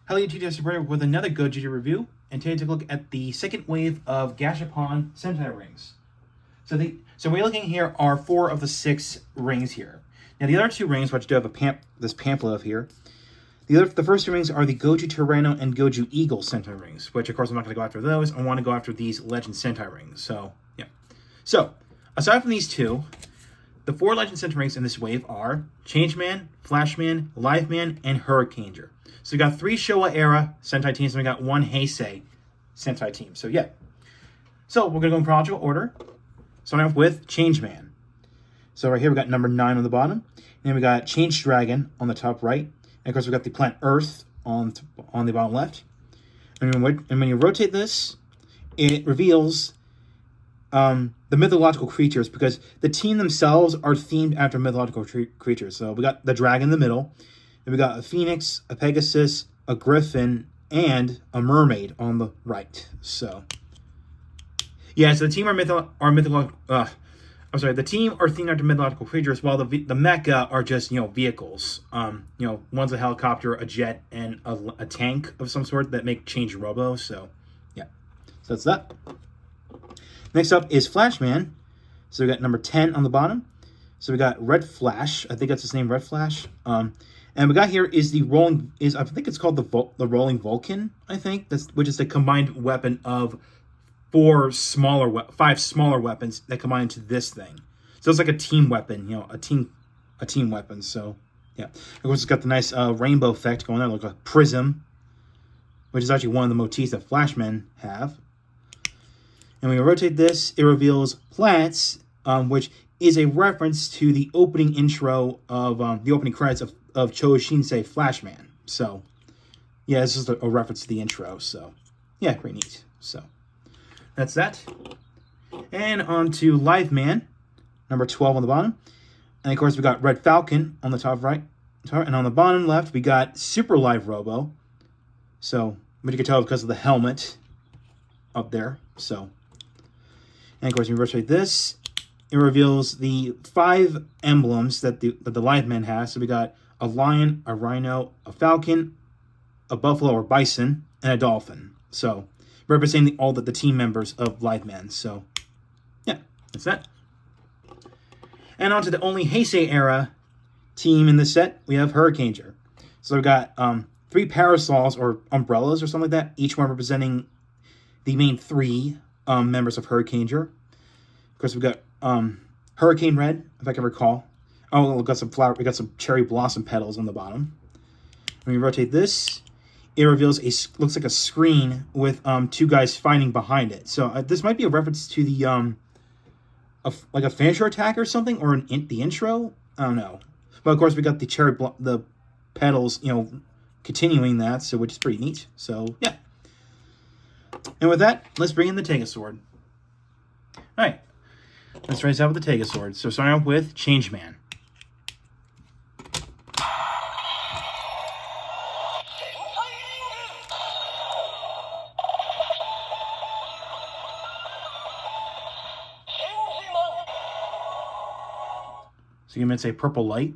Hello YouTube, with another Gozyuger review, and today take a look at the second wave of Gashapon Sentai rings. So we're looking here are 4 of the 6 rings here. Now the other 2 rings, which do have this pamphlet of here, the first 2 rings are the Goju Tyranno and Goju Eagle Sentai rings, which of course I'm not going to go after those. I want to go after these Legend Sentai rings. So yeah. So aside from these 2, the 4 Legend Sentai rings in this wave are Changeman, Flashman, Liveman, and Hurricaneer. So we got 3 Showa era Sentai teams, and we got 1 Heisei Sentai team. So yeah. So we're gonna go in chronological order. Starting off with Changeman. So right here we got number 9 on the bottom, and then we got Change Dragon on the top right, and of course we got the planet Earth on the bottom left. And when you rotate this, it reveals the mythological creatures, because the team themselves are themed after mythological creatures. So we got the dragon in the middle, and we got a phoenix, a pegasus, a griffin, and a mermaid on the right. So yeah, so the team the team are themed after mythological creatures, while the mecha are just vehicles. One's a helicopter, a jet, and a tank of some sort that make Change Robo. So yeah, so that's that. Next up is Flashman. So we got number 10 on the bottom. So we got Red Flash. I think that's his name, Red Flash. And we got here is I think it's called the Rolling Vulcan. I think which is the combined weapon of 5 smaller weapons that combine into this thing. So it's like a team weapon, a team weapon. So yeah, of course it's got the nice rainbow effect going on, like a prism, which is actually one of the motifs that Flashmen have. And when you rotate this, it reveals planets, which is a reference to the opening intro of the opening credits of Cho Shinsei Flashman. So yeah, this is a reference to the intro. So yeah, pretty neat. So that's that. And on to Live Man, number 12 on the bottom. And of course we got Red Falcon on the top right. And on the bottom left, we got Super Live Robo. So, but you can tell because of the helmet up there. So, and of course, when you rotate this, it reveals the 5 emblems that the Live Man has. So we got a lion, a rhino, a falcon, a buffalo or bison, and a dolphin. So representing all the team members of Live Man. So yeah, that's that. And on to the only Heisei era team in this set, we have Hurricaneer. So we've got 3 parasols or umbrellas or something like that, each one representing the main 3 members of Hurricaneer. Of course, we've got Hurricane Red, if I can recall. Oh, we got some cherry blossom petals on the bottom. When we rotate this, it reveals looks like a screen with 2 guys fighting behind it. So this might be a reference to the like a finisher attack or something, or the intro. I don't know. But of course, we got the petals, continuing that, so which is pretty neat. So yeah. And with that, let's bring in the Tegasword. All right, let's race out with the Tegasword. So starting off with Changeman. So you might say purple light.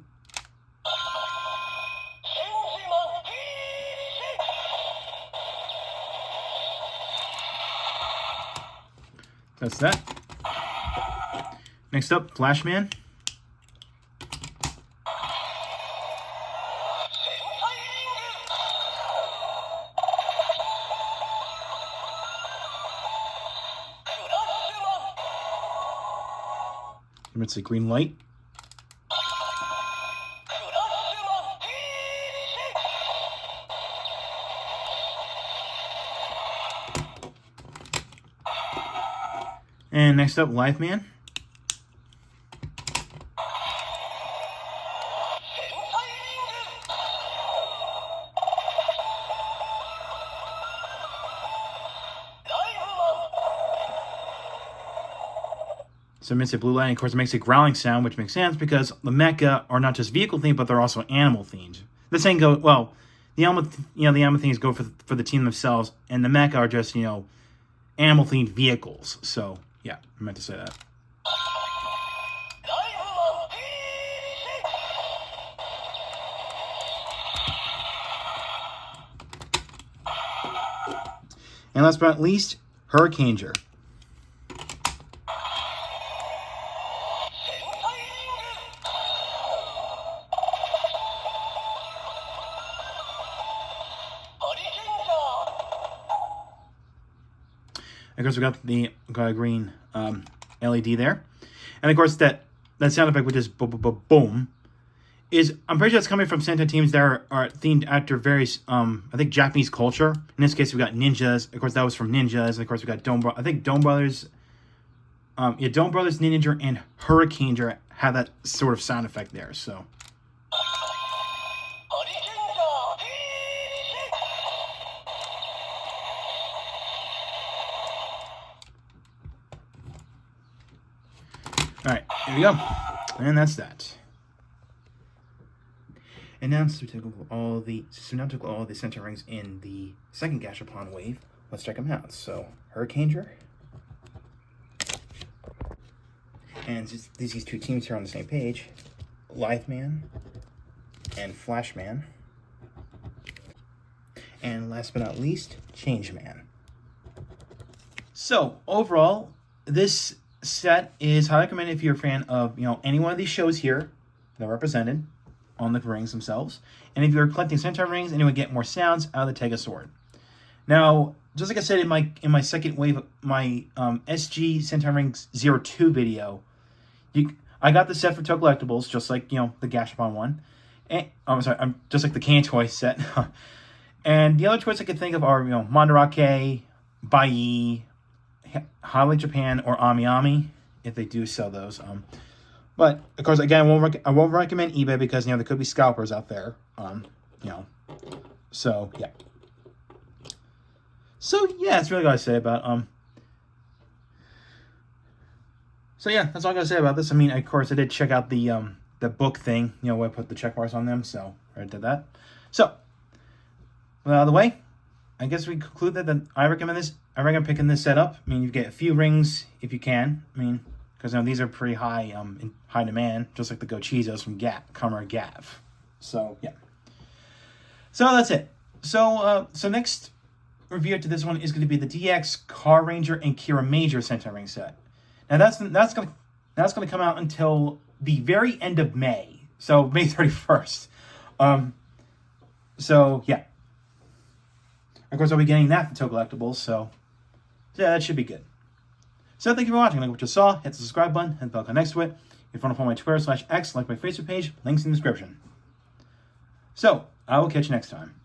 That's that. Next up, Flashman. You might say green light. And next up, Live Man. So it makes a blue light, and of course it makes a growling sound, which makes sense because the mecha are not just vehicle themed, but they're also animal themed. The saying go well, the animal things go for the team themselves, and the mecha are just animal themed vehicles. So yeah, I meant to say that. And last but not least, Hurricaneger. Of course, we got the green LED there. And of course, that sound effect with this boom is, I'm pretty sure it's coming from Sentai teams that are themed after various, I think, Japanese culture. In this case, we got ninjas. Of course, that was from ninjas. And of course, we got Dome Brothers, Ninja, and Hurricaneger have that sort of sound effect there. So. Alright, here we go. And that's that. And now, since we took all the Sentai rings in the second Gashapon wave, let's check them out. So, Hurricaneger. And these two teams here on the same page, Liveman and Flashman. And last but not least, Changeman. So, overall, this set is highly recommended if you're a fan of, any one of these shows here that are represented on the rings themselves. And if you're collecting Sentai rings and you want to get more sounds out of the Tega Sword. Now, just like I said in my second wave, my SG Sentai Rings 02 video, I got the set for Toe Collectibles, just like, the Gashapon one. And, I'm sorry, just like the Can Toy set. And the other choice I could think of are, Mandarake, Bai, Highlight Japan, or Ami Ami, if they do sell those. But of course, again, I won't recommend eBay because there could be scalpers out there. So yeah. So yeah, that's really all I say about So yeah, that's all I gotta say about this. I mean, of course, I did check out the book thing. Where I put the check marks on them. So I did that. So, out of the way, I guess we conclude that I recommend this. I recommend picking this setup. I mean, you get a few rings if you can. I mean, because these are pretty high in high demand, just like the Gochizos from Gav. So yeah. So that's it. So next review to this one is going to be the DX Car Ranger and Kira Major Sentai ring set. Now that's gonna come out until the very end of May. So May 31st. So yeah. Of course, I'll be getting that for Toe Collectibles, so yeah, that should be good. So thank you for watching. Like what you saw, hit the subscribe button, hit the bell icon next to it. If you want to follow my Twitter/X, like my Facebook page, links in the description. So, I will catch you next time.